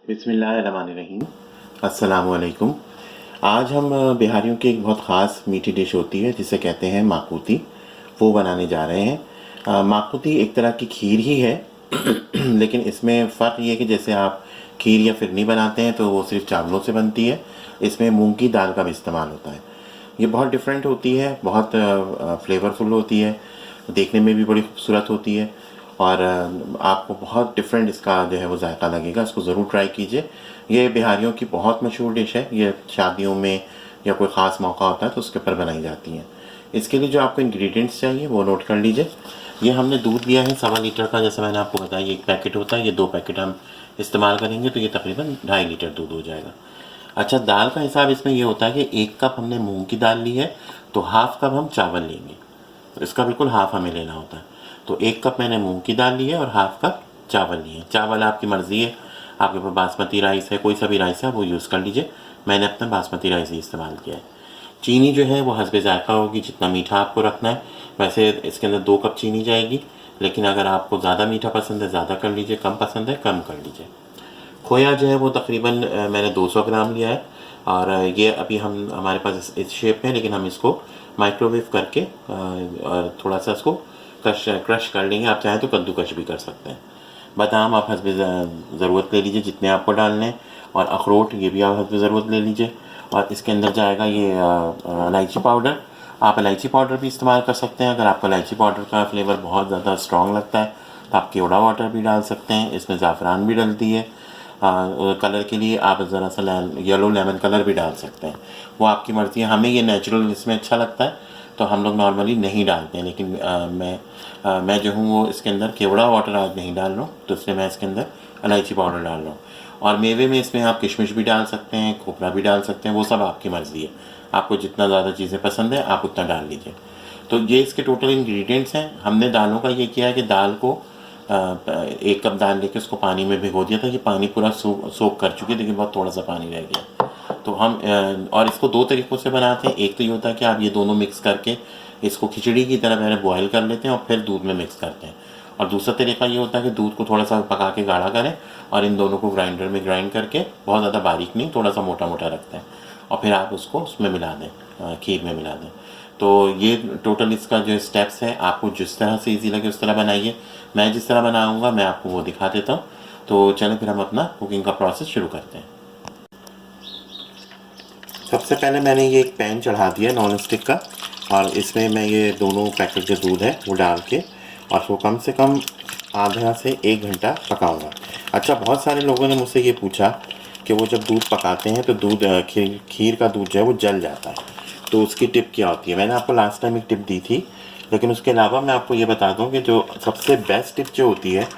बिस्मिल्लाहिर्रहमानिर्रहीम। अस्सलामुअलैकुम। आज हम बिहारियों की एक बहुत ख़ास मीठी डिश होती है जिसे कहते हैं माकूती, वो बनाने जा रहे हैं। माकूती एक तरह की खीर ही है लेकिन इसमें फ़र्क ये है कि जैसे आप खीर या फिरनी बनाते हैं तो वो सिर्फ चावलों से बनती है, इसमें मूंग की दाल का भी इस्तेमाल होता है। ये बहुत डिफरेंट होती है, बहुत फ्लेवरफुल होती है, देखने में भी बड़ी खूबसूरत होती है और आपको बहुत डिफरेंट इसका जो है वो जायका लगेगा। इसको ज़रूर ट्राई कीजिए। ये बिहारियों की बहुत मशहूर डिश है। ये शादियों में या कोई ख़ास मौका होता है तो उसके ऊपर बनाई जाती हैं। इसके लिए जो आपको इंग्रेडिएंट्स चाहिए वो नोट कर लीजिए। ये हमने दूध लिया है 1.25 लीटर का, जैसे मैंने आपको बताया ये 1 पैकेट होता है, ये 2 पैकेट हम इस्तेमाल करेंगे तो ये तकरीबन 2.5 लीटर दूध हो जाएगा। अच्छा, दाल का हिसाब इसमें ये होता है कि 1 कप हमने मूंग की दाल ली है तो हाफ कप हम चावल लेंगे, तो इसका बिल्कुल हाफ हमें लेना होता है। तो 1 कप मैंने मूंग की दाल ली है और हाफ कप चावल लिए हैं। चावल आपकी मर्ज़ी है, आपके पास बासमती राइस है, कोई सा भी राइस है आप वो यूज़ कर लीजिए। मैंने अपना बासमती राइस ही इस्तेमाल किया है। चीनी जो है वो हस्बे ज़ायक़ा होगी, जितना मीठा आपको रखना है। वैसे इसके अंदर 2 कप चीनी जाएगी, लेकिन अगर आपको ज़्यादा मीठा पसंद है ज़्यादा कर लीजिए, कम पसंद है कम कर लीजिए। खोया जो है वो तकरीबन मैंने 200 ग्राम लिया है और ये अभी हम हमारे पास इस शेप में है, लेकिन हम इसको माइक्रोवेव करके और थोड़ा सा इसको क्रश कर लेंगे। आप चाहें तो कद्दूकश भी कर सकते हैं। बादाम आप हस्बे ज़रूरत ले लीजिए जितने आपको डालने हैं, और अखरोट ये भी आप हस्बे ज़रूरत ले लीजिए। और इसके अंदर जाएगा ये इलायची पाउडर। आप इलायची पाउडर भी इस्तेमाल कर सकते हैं। अगर आपको इलायची पाउडर का फ्लेवर बहुत ज़्यादा स्ट्रॉन्ग लगता है तो आप केवड़ा वाटर भी डाल सकते हैं। इसमें ज़ाफ़रान भी डलती है। कलर के लिए आप ज़रा सा येलो लेमन कलर भी डाल सकते हैं, वो आपकी मर्ज़ी है। हमें ये नेचुरल इसमें अच्छा लगता है तो हम लोग नॉर्मली नहीं डालते हैं, लेकिन मैं जो हूँ वो इसके अंदर केवड़ा वाटर आज नहीं डाल रहा हूँ, तो इसलिए मैं इसके अंदर इलायची पाउडर डाल रहा हूँ। और मेवे में इसमें आप किशमिश भी डाल सकते हैं, खोपरा भी डाल सकते हैं, वो सब आपकी मर्ज़ी है। आपको जितना ज़्यादा चीज़ें पसंद है आप उतना डाल लीजिए। तो ये इसके टोटल इंग्रेडिएंट्स हैं। हमने दालों का ये किया है कि दाल को 1 कप दाल लेके उसको पानी में भिगो दिया था कि पानी पूरा सोख कर चुकी है, लेकिन बहुत थोड़ा सा पानी रह गया। तो हम और इसको 2 तरीक़ों से बनाते हैं। एक तो ये होता है कि आप ये दोनों मिक्स करके इसको खिचड़ी की तरह पहले बॉयल कर लेते हैं और फिर दूध में मिक्स करते हैं। और दूसरा तरीका ये होता है कि दूध को थोड़ा सा पका के गाढ़ा करें और इन दोनों को ग्राइंडर में ग्राइंड करके, बहुत ज़्यादा बारीक नहीं, थोड़ा सा मोटा मोटा रखते हैं और फिर आप उसको उसमें मिला दें, खीर में मिला दें। तो ये टोटल इसका जो स्टेप्स है, आपको जिस तरह से इजी लगे उस तरह बनाइए। मैं जिस तरह बनाऊंगा मैं आपको वो दिखा देता हूँ। तो चलें फिर हम अपना कुकिंग का प्रोसेस शुरू करते हैं। सबसे पहले मैंने ये एक पैन चढ़ा दिया नॉन स्टिक का, और इसमें मैं ये दोनों पैकेट जो दूध है वो डाल के और उसको कम से कम आधा से 1 घंटा पकाऊंगा। अच्छा, बहुत सारे लोगों ने मुझसे ये पूछा कि वो जब दूध पकाते हैं तो दूध खीर का दूध जो है वो जल जाता है, तो उसकी टिप क्या होती है। मैंने आपको लास्ट टाइम एक टिप दी थी, लेकिन उसके अलावा मैं आपको ये बता दूं कि जो सबसे बेस्ट टिप जो होती है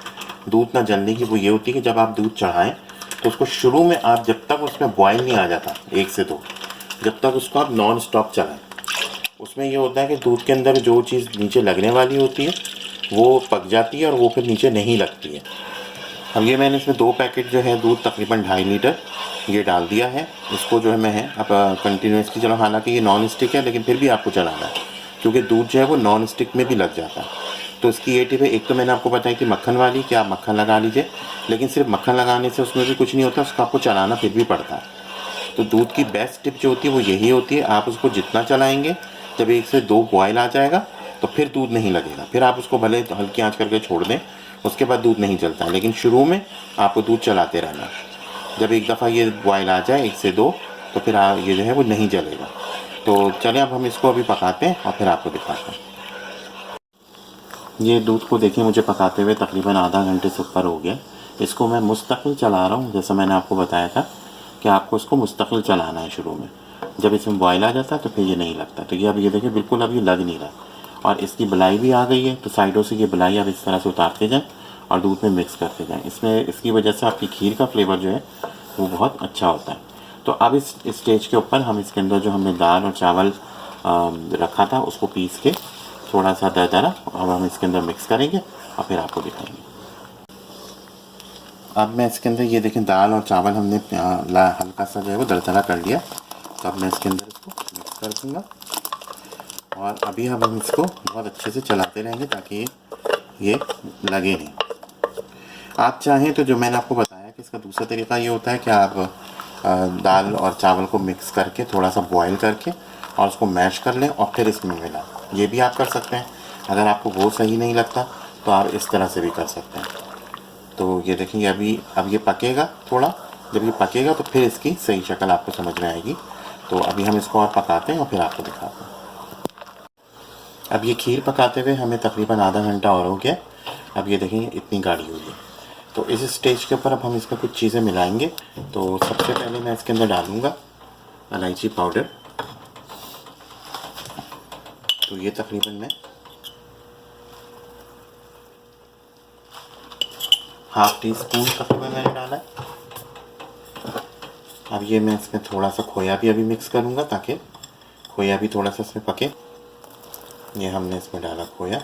दूध ना जलने की, वो ये होती है कि जब आप दूध चढ़ाएं तो उसको शुरू में आप, जब तक उसमें बॉयल नहीं आ जाता 1 से 2, जब तक उसको आप नॉन स्टॉप चलाएं। उसमें ये होता है कि दूध के अंदर जो चीज़ नीचे लगने वाली होती है वो पक जाती है और वो फिर नीचे नहीं लगती है। अब ये मैंने इसमें 2 पैकेट जो है दूध तकरीबन 2.5 लीटर ये डाल दिया है। इसको जो है मैं अब कंटिन्यूसली चलो, हालांकि ये नॉन स्टिक है लेकिन फिर भी आपको चलाना है, क्योंकि दूध जो है वो नॉन स्टिक में भी लग जाता है। तो इसकी ये टिप है, एक तो मैंने आपको बताया कि मक्खन वाली, कि आप मक्खन लगा लीजिए, लेकिन सिर्फ मक्खन लगाने से उसमें भी कुछ नहीं होता, उसको आपको चलाना फिर भी पड़ता है। तो दूध की बेस्ट टिप जो होती है वो यही होती है, आप उसको जितना चलाएँगे, जब 1 से 2 बॉयल आ जाएगा तो फिर दूध नहीं लगेगा। फिर आप उसको भले हल्की आँच करके छोड़ दें, उसके बाद दूध नहीं चलता है, लेकिन शुरू में आपको दूध चलाते रहना। जब एक दफ़ा ये बॉयल आ जाए 1 से 2, तो फिर ये जो है वो नहीं जलेगा। तो चलें अब हम इसको अभी पकाते हैं और फिर आपको दिखाते हैं। ये दूध को देखिए मुझे पकाते हुए तकरीबन आधा घंटे से ऊपर हो गया। इसको मैं मुस्तकिल चला रहा हूँ, जैसा मैंने आपको बताया था कि आपको इसको मुस्तकिल चलाना है शुरू में। जब इसमें बॉयल आ जाता है तो फिर ये नहीं लगता। तो ये अब ये देखिए बिल्कुल अब ये लग नहीं रहा, और इसकी बलाई भी आ गई है। तो साइडों से ये बलाई आप इस तरह से उतारते जाएँ और दूध में मिक्स करते जाएँ। इसमें इसकी वजह से आपकी खीर का फ्लेवर जो है वो बहुत अच्छा होता है। तो अब इस स्टेज के ऊपर हम इसके अंदर जो हमने दाल और चावल रखा था उसको पीस के थोड़ा सा दरदरा अब हम इसके अंदर मिक्स करेंगे और फिर आपको दिखाएंगे। अब मैं इसके अंदर ये देखें दाल और चावल हमने हल्का सा जो है वो दरदरा कर लिया। तो अब मैं इसके अंदर इसको मिक्स कर दूँगा और अभी हम इसको बहुत अच्छे से चलाते रहेंगे ताकि ये लगे नहीं। आप चाहें तो जो मैंने आपको बताया कि इसका इसका दूसरा तरीका ये होता है कि आप दाल और चावल को मिक्स करके थोड़ा सा बॉईल करके और उसको मैश कर लें और फिर इसमें मिलाएं। ये भी आप कर सकते हैं। अगर आपको वो सही नहीं लगता तो आप इस तरह से भी कर सकते हैं। तो ये देखेंगे अब ये पकेगा थोड़ा, जब ये पकेगा तो फिर इसकी सही शक्ल आपको समझ में आएगी। तो अभी हम इसको और पकाते हैं और फिर आपको दिखाते हैं। अब ये खीर पकाते हुए हमें तकरीबन आधा घंटा और हो गया। अब ये देखेंगे इतनी गाढ़ी हुई है। तो इस स्टेज के ऊपर अब हम इसमें कुछ चीज़ें मिलाएंगे। तो सबसे पहले मैं इसके अंदर डालूँगा इलायची पाउडर। तो ये तकरीबन मैं ½ टीस्पून तकरीबन मैंने डाला है। अब ये मैं इसमें थोड़ा सा खोया भी अभी मिक्स करूँगा ताकि खोया भी थोड़ा सा इसमें पके। ये हमने इसमें डाला खोया।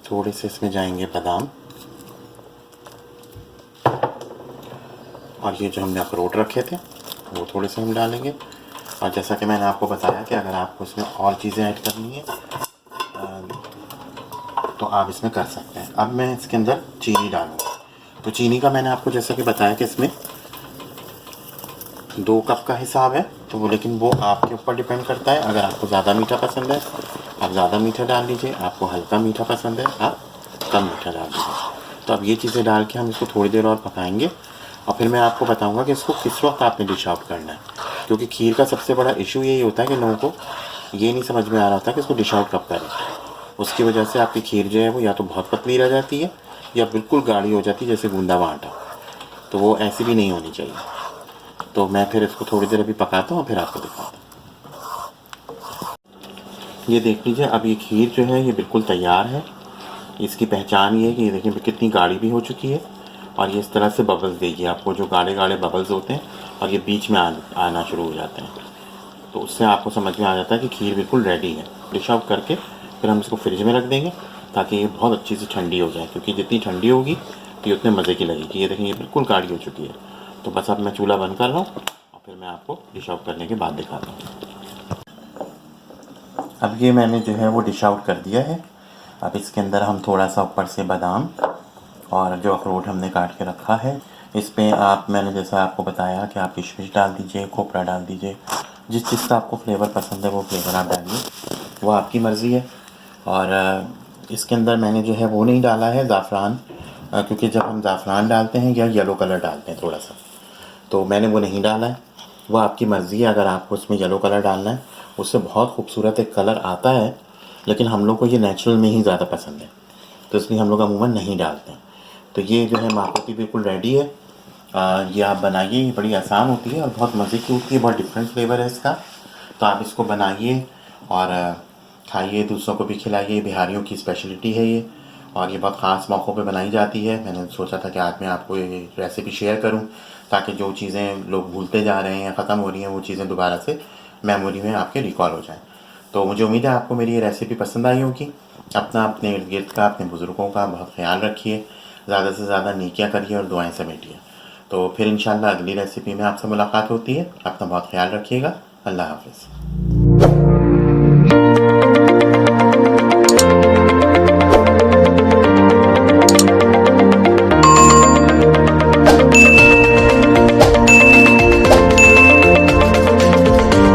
थोड़े से इसमें जाएंगे बादाम और ये जो हमने अखरोट रखे थे वो थोड़े से हम डालेंगे। और जैसा कि मैंने आपको बताया कि अगर आपको इसमें और चीज़ें ऐड करनी है तो आप इसमें कर सकते हैं। अब मैं इसके अंदर चीनी डालूँगा। तो चीनी का मैंने आपको जैसा कि बताया कि इसमें 2 कप का हिसाब है। तो वो लेकिन वो आपके ऊपर डिपेंड करता है। अगर आपको ज़्यादा मीठा पसंद है आप ज़्यादा मीठा डाल लीजिए, आपको हल्का मीठा पसंद है आप कम मीठा डाल दीजिए। तो अब ये चीज़ें डाल के हम इसको थोड़ी देर और पकाएंगे और फिर मैं आपको बताऊंगा कि इसको किस वक्त आपने डिश आउट करना है। क्योंकि खीर का सबसे बड़ा इशू यही होता है कि लोगों को ये नहीं समझ में आ रहा होता कि इसको डिश आउट कब करें। उसकी वजह से आपकी खीर जो है वो या तो बहुत पतली रह जाती है या बिल्कुल गाढ़ी हो जाती है जैसे गूंदा हुआ आटा। तो वो ऐसी भी नहीं होनी चाहिए। तो मैं फिर इसको थोड़ी देर अभी पकाता हूँ फिर आपको दिखाता हूँ। ये देख लीजिए अब ये खीर जो है ये बिल्कुल तैयार है। इसकी पहचान ये है कि ये देखिए कितनी गाढ़ी भी हो चुकी है और ये इस तरह से बबल्स देगी आपको, जो गाढ़े गाढ़े बबल्स होते हैं और ये बीच में आना शुरू हो जाते हैं। तो उससे आपको समझ में आ जाता है कि खीर बिल्कुल रेडी है। डिश आउट करके फिर हम इसको फ्रिज में रख देंगे ताकि ये बहुत अच्छी से ठंडी हो जाए, क्योंकि जितनी ठंडी होगी तो ये उतने मज़े की लगेगी। ये देखें ये बिल्कुल गाढ़ी हो चुकी है। तो बस अब मैं चूल्हा बंद कर रहा हूँ और फिर मैं आपको डिश आउट करने के बाद दिखाता हूँ। अब ये मैंने जो है वो डिश आउट कर दिया है। अब इसके अंदर हम थोड़ा सा ऊपर से बादाम और जो अखरोट हमने काट के रखा है इस पर आप, मैंने जैसा आपको बताया कि आप किशमिश डाल दीजिए, खोपरा डाल दीजिए, जिस चीज़ का आपको फ्लेवर पसंद है वो फ्लेवर आप डालिए, वो आपकी मर्ज़ी है। और इसके अंदर मैंने जो है वो नहीं डाला है ज़ाफ़रान, क्योंकि जब हम ज़ाफ़रान डालते हैं या येलो कलर डालते हैं थोड़ा सा, तो मैंने वो नहीं डाला है। वो आपकी मर्ज़ी है। अगर आपको उसमें येलो कलर डालना है उससे बहुत खूबसूरत एक कलर आता है, लेकिन हम लोग को ये नेचुरल में ही ज़्यादा पसंद है तो इसलिए हम लोग अमूमन नहीं डालते हैं। तो ये जो है माखूती बिल्कुल रेडी है। ये आप बनाइए, ये बड़ी आसान होती है और बहुत मज़े की होती है, बहुत डिफरेंट फ्लेवर है इसका। तो आप इसको बनाइए और खाइए, दूसरों को भी खिलाइए। बिहारियों की स्पेशलिटी है ये और ये बहुत ख़ास मौक़ों पे बनाई जाती है। मैंने सोचा था कि आज मैं आपको ये रेसिपी शेयर करूं ताकि जो चीज़ें लोग भूलते जा रहे हैं, ख़त्म हो रही हैं, वो चीज़ें दोबारा से मेमोरी में आपके रिकॉल हो जाएं। तो मुझे उम्मीद है आपको मेरी ये रेसिपी पसंद आई होगी। अपने इर्द गिर्द का, अपने बुज़ुर्गों का बहुत ख्याल रखिए, ज़्यादा से ज़्यादा नेकियां करिए और दुआएं समेटिए। तो फिर इंशाल्लाह अगली रेसिपी में आपसे मुलाकात होती है। अपना बहुत ख्याल रखिएगा। अल्लाह हाफ़िज़।